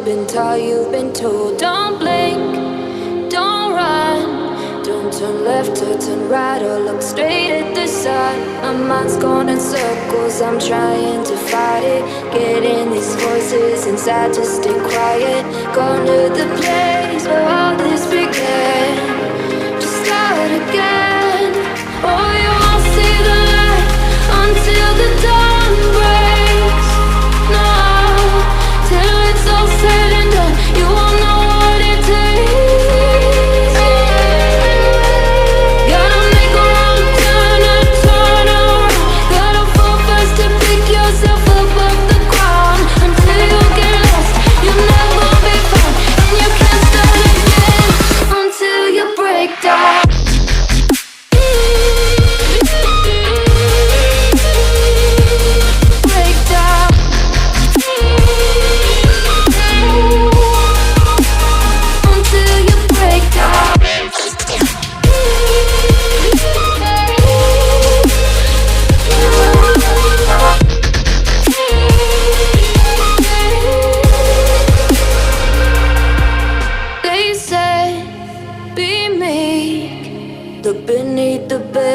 been taught, you've been told. Don't blink, don't run, don't turn left or turn right or look straight at the sun. My mind's going in circles, I'm trying to fight it. Getting these voices inside to stay quiet. Gone to the place where all this began. Just start again. Oh, you won't see the light until the dawn breaks. No, till it's all said and done, you won't know what it takes. Gotta make a wrong turn and turn around. Gotta fall fast to pick yourself up off the ground. Until you get lost, you'll never be found. And you can't start again until you break down.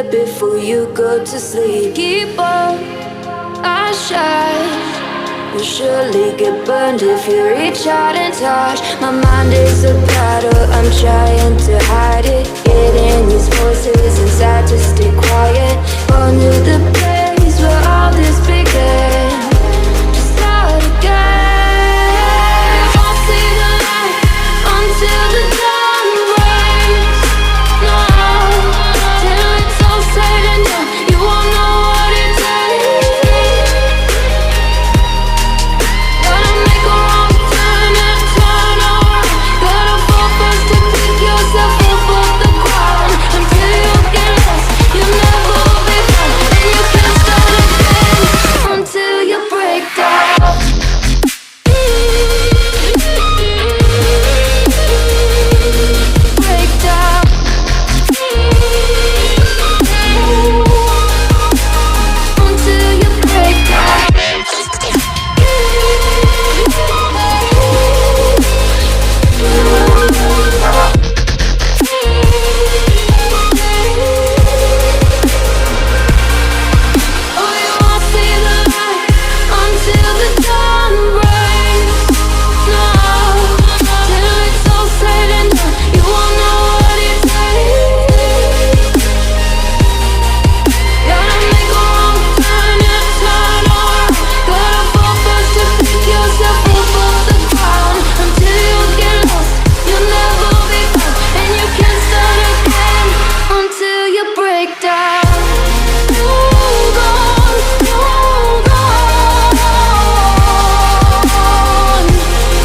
Before you go to sleep, keep on, I shine. You'll surely get burned if you reach out and touch. My mind is a battle, I'm trying to hide it. Getting these voices inside to stay quiet. On to the place where all this began. Just start again. You won't see the light until the dawn breaks. No, till it's all said and done, you won't know what it takes. Gotta make a wrong turn and turn around. Gotta fall fast to pick yourself up off the ground. Until you get lost, you'll never be found. And you can't start again until you break down. Break down. Until you break down. Oh, you won't see the light until the dawn breaks. No, till it's all said and done, you won't know what it takes. Gotta make a wrong turn and turn around. Gotta fall fast to pick yourself up off the ground. Until you get lost, you'll never be found. And you can't start again until you break down. Hold on, hold on.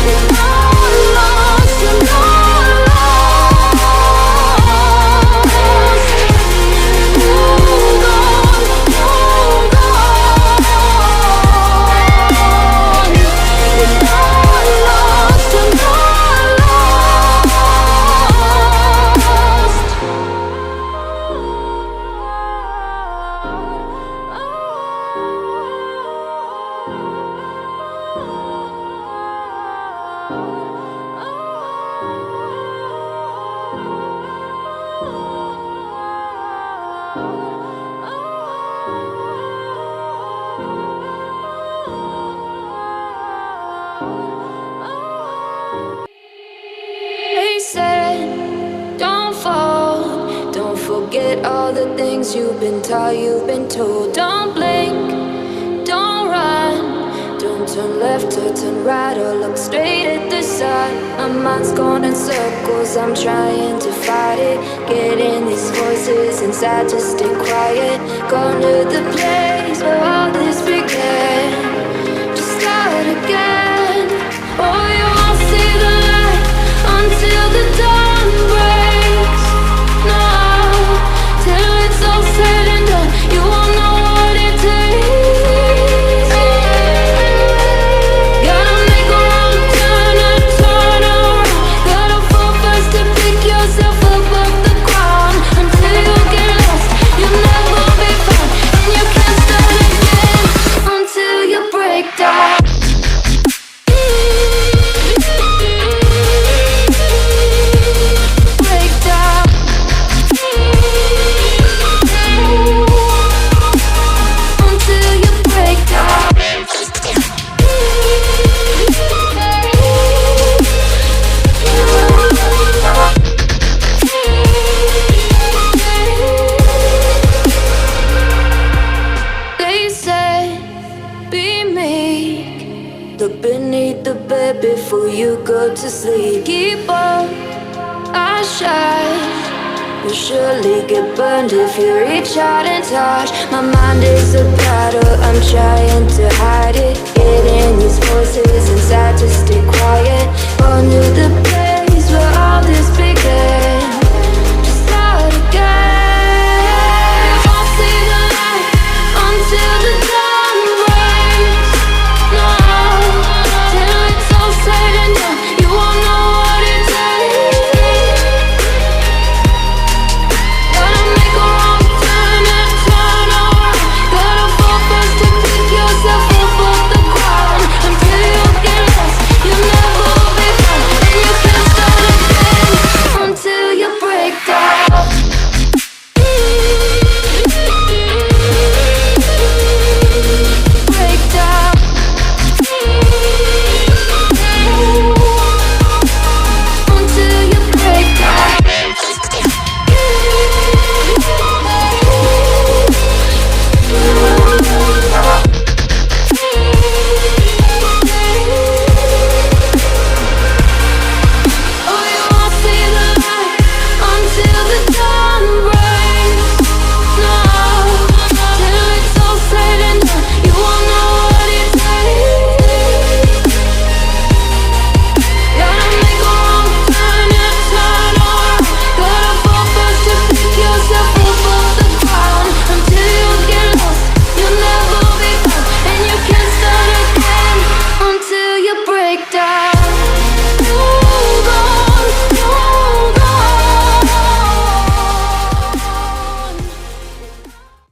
You're not lost, you're not lost. Hold on, hold on. You're not lost, you're not They said, don't fall, don't forget all the things you've been taught, you've been told. Don't blink, don't run, don't turn left or turn right or look straight at the sun. My mind's going in circles, I'm trying to fight it. Getting these voices inside to stay quiet. Gone to the place where all this began. Just start again. Oh, you won't see the light until the dawn breaks. No, till it's all said and done, you won't know what it takes. Gotta make a wrong turn and turn around. Gotta fall fast to pick yourself up off the ground. Until you get lost, you'll never be found. And you can't start again until you break down. before you go to sleep. Keep on, I shine. You'll surely get burned if you reach out and touch. My mind is a battle, I'm trying to hide it. Getting these voices inside to stay quiet. On to the place where all this began.